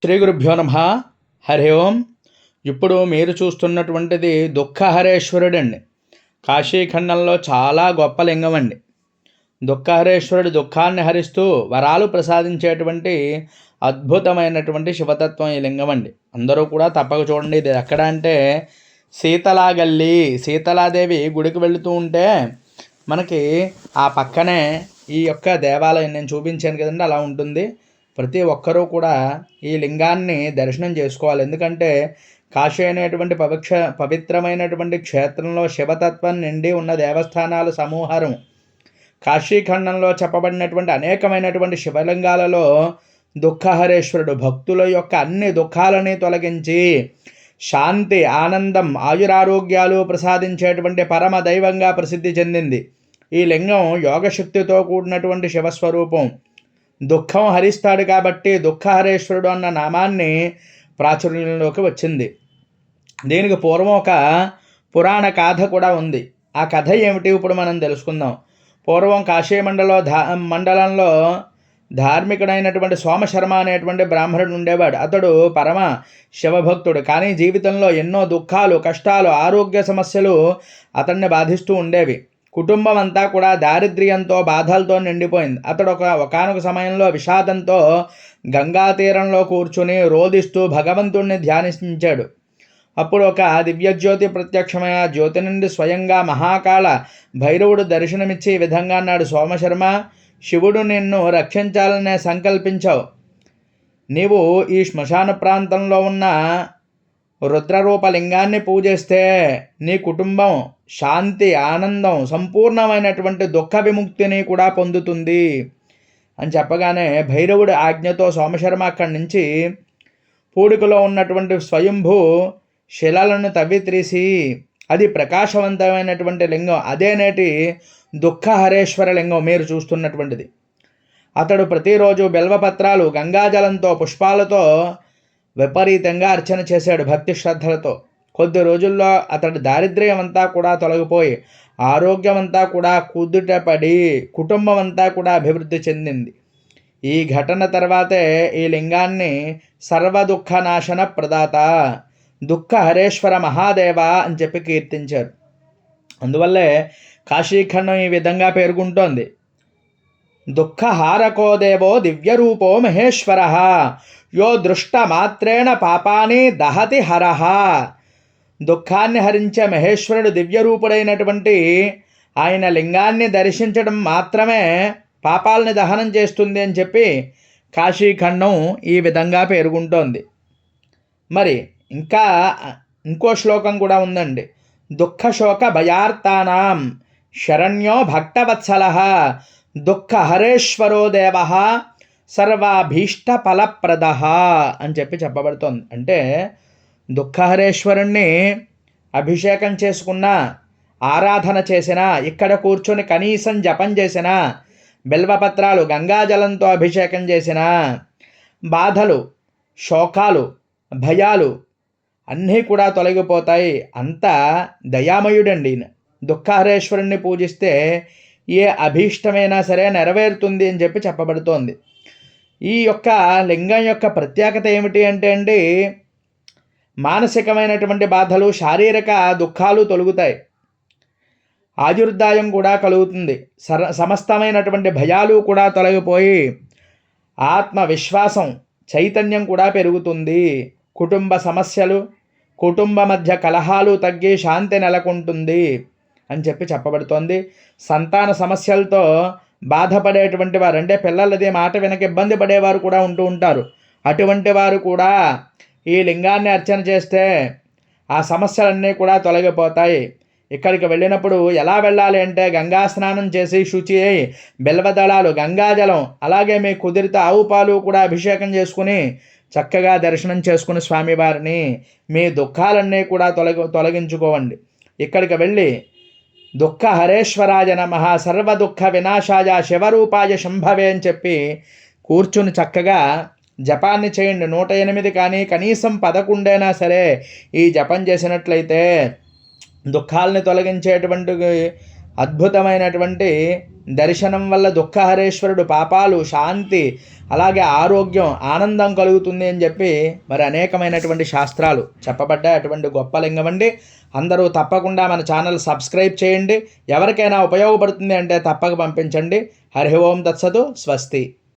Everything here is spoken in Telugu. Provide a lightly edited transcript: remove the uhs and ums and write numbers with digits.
శ్రీ గురుభ్యో నమ. హరి ఓం. ఇప్పుడు మీరు చూస్తున్నటువంటిది దుఃఖహరేశ్వరుడు అండి. కాశీఖండంలో చాలా గొప్ప లింగం అండి. దుఃఖహరేశ్వరుడు దుఃఖాన్ని హరిస్తూ వరాలు ప్రసాదించేటువంటి అద్భుతమైనటువంటి శివతత్వం ఈ లింగం అండి. అందరూ కూడా తప్పక చూడండి. ఇది ఎక్కడ అంటే శీతలాగల్లి, శీతలాదేవి గుడికి వెళుతూ ఉంటే మనకి ఆ పక్కనే ఈ యొక్క దేవాలయం నేను చూపించాను కదండి, అలా ఉంటుంది. ప్రతి ఒక్కరూ కూడా ఈ లింగాన్ని దర్శనం చేసుకోవాలి. ఎందుకంటే కాశీ అనేటువంటి పవిత్రమైనటువంటి క్షేత్రంలో శివతత్వం నిండి ఉన్న దేవస్థానాల సమూహారం. కాశీఖండంలో చెప్పబడినటువంటి అనేకమైనటువంటి శివలింగాలలో దుఃఖహరేశ్వరుడు భక్తుల యొక్క అన్ని దుఃఖాలని తొలగించి శాంతి, ఆనందం, ఆయురారోగ్యాలు ప్రసాదించేటువంటి పరమ దైవంగా ప్రసిద్ధి చెందింది. ఈ లింగం యోగశక్తితో కూడినటువంటి శివస్వరూపం. దుఃఖం హరిస్తాడు కాబట్టి దుఃఖహరేశ్వరుడు అన్న నామాన్ని ప్రాచుర్యంలోకి వచ్చింది. దీనికి పూర్వం ఒక పురాణ గాథ కూడా ఉంది. ఆ కథ ఏమిటి ఇప్పుడు మనం తెలుసుకుందాం. పూర్వం కాశీ మండలంలో ధార్మికుడైనటువంటి సోమశర్మ అనేటువంటి బ్రాహ్మణుడు ఉండేవాడు. అతడు పరమ శివభక్తుడు. కానీ జీవితంలో ఎన్నో దుఃఖాలు, కష్టాలు, ఆరోగ్య సమస్యలు అతన్ని బాధిస్తూ ఉండేవి. కుటుంబం అంతా కూడా దారిద్ర్యంతో, బాధలతో నిండిపోయింది. అతడు ఒకానొక సమయంలో విషాదంతో గంగా తీరంలో కూర్చుని రోదిస్తూ భగవంతుణ్ణి ధ్యానించాడు. అప్పుడు ఒక దివ్యజ్యోతి ప్రత్యక్షమైన జ్యోతి నుండి స్వయంగా మహాకాళ భైరవుడు దర్శనమిచ్చి ఈ విధంగా అన్నాడు: సోమశర్మ, శివుడు నిన్ను రక్షించాలనే సంకల్పించావు. నీవు ఈ శ్మశాన ప్రాంతంలో ఉన్న రుద్రరూపలింగాన్ని పూజిస్తే నీ కుటుంబం శాంతి, ఆనందం, సంపూర్ణమైనటువంటి దుఃఖ విముక్తిని కూడా పొందుతుంది అని చెప్పగానే భైరవుడి ఆజ్ఞతో సోమశర్మ అక్కడి నుంచి పూడికలో ఉన్నటువంటి స్వయంభూ శిలలను తవ్విత్రీసి అది ప్రకాశవంతమైనటువంటి లింగం. అదే నేటి దుఃఖహరేశ్వర లింగం మీరు చూస్తున్నటువంటిది. అతడు ప్రతిరోజు బిల్వపత్రాలు, గంగాజలంతో, పుష్పాలతో విపరీతంగా అర్చన చేశాడు భక్తి శ్రద్ధలతో. కొద్ది రోజుల్లో అతడి దారిద్ర్యం అంతా కూడా తొలగిపోయి ఆరోగ్యం అంతా కూడా కుదుటపడి కుటుంబం అంతా కూడా అభివృద్ధి చెందింది. ఈ ఘటన తర్వాతే ఈ లింగాన్ని సర్వదుఃఖనాశన ప్రదాత, దుఃఖహరేశ్వర మహాదేవ అని చెప్పి కీర్తించారు. అందువల్లే కాశీఖండం ఈ విధంగా పేర్కొంటోంది: దుఃఖహారకో దేవో దివ్యరూపో మహేశ్వర, యో దృష్ట మాత్రేణ పాపాని దహతి హరహ. దుఃఖాన్ని హరించే మహేశ్వరుడు దివ్యరూపుడైనటువంటి ఆయన లింగాన్ని దర్శించడం మాత్రమే పాపాలని దహనం చేస్తుంది అని చెప్పి కాశీఖండం ఈ విధంగా పేర్కొంటోంది. మరి ఇంకా ఇంకో శ్లోకం కూడా ఉందండి: దుఃఖశోక భయార్తానాం శరణ్యో భక్తవత్సల, దుఃఖహరేశ్వరో దేవ సర్వాభీష్ట ఫలప్రద అని చెప్పి చెప్పబడుతోంది. అంటే దుఃఖహరేశ్వరుణ్ణి అభిషేకం చేసుకున్నా, ఆరాధన చేసినా, ఇక్కడ కూర్చొని కనీసం జపం చేసినా, బిల్వపత్రాలు, గంగాజలంతో అభిషేకం చేసినా బాధలు, శోకాలు, భయాలు అన్నీ కూడా తొలగిపోతాయి. అంత దయామయుడండి. దుఃఖహరేశ్వరుణ్ణి పూజిస్తే ఏ అభీష్టమైనా సరే నెరవేరుతుంది అని చెప్పి చెప్పబడుతోంది. ఈ యొక్క లింగం యొక్క ప్రత్యేకత ఏమిటి అంటే అండి, మానసికమైనటువంటి బాధలు, శారీరక దుఃఖాలు తొలగుతాయి, ఆయుర్దాయం కూడా కలుగుతుంది, సమస్తమైనటువంటి భయాలు కూడా తొలగిపోయి ఆత్మవిశ్వాసం, చైతన్యం కూడా పెరుగుతుంది. కుటుంబ సమస్యలు, కుటుంబ మధ్య కలహాలు తగ్గి శాంతి నెలకొంటుంది అని చెప్పి చెప్పబడుతోంది. సంతాన సమస్యలతో బాధపడేటువంటి వారు, అంటే పిల్లలది మాట వెనక ఇబ్బంది పడేవారు కూడా ఉంటూ ఉంటారు. అటువంటి వారు కూడా ఈ లింగాన్ని అర్చన చేస్తే ఆ సమస్యలన్నీ కూడా తొలగిపోతాయి. ఇక్కడికి వెళ్ళినప్పుడు ఎలా వెళ్ళాలి అంటే గంగా స్నానం చేసి శుచి అయి బిల్వదళాలు, గంగాజలం, అలాగే మీ కుదిరితే ఆవు పాలు కూడా అభిషేకం చేసుకుని చక్కగా దర్శనం చేసుకుని స్వామివారిని మీ దుఃఖాలన్నీ కూడా తొలగించుకోవండి. ఇక్కడికి వెళ్ళి దుఃఖహరేశ్వరాయ నమః, సర్వదుఃఖ వినాశాయ శివరూపాయ శంభవే అని చెప్పి కూర్చుని చక్కగా జపాన్ని చేయండి. 108 కానీ కనీసం 11 సరే ఈ జపం చేసినట్లయితే దుఃఖాలని తొలగించేటువంటి అద్భుతమైనటువంటి దర్శనం వల్ల దుఃఖహరేశ్వరుడు పాపాలు, శాంతి, అలాగే ఆరోగ్యం, ఆనందం కలుగుతుంది అని చెప్పి మరి అనేకమైనటువంటి శాస్త్రాలు చెప్పబడ్డాయి. అటువంటి గొప్ప లింగం అండి. అందరూ తప్పకుండా మన ఛానల్ సబ్స్క్రైబ్ చేయండి. ఎవరికైనా ఉపయోగపడుతుంది అంటే తప్పక పంపించండి. హరి ఓం తత్సతు. స్వస్తి.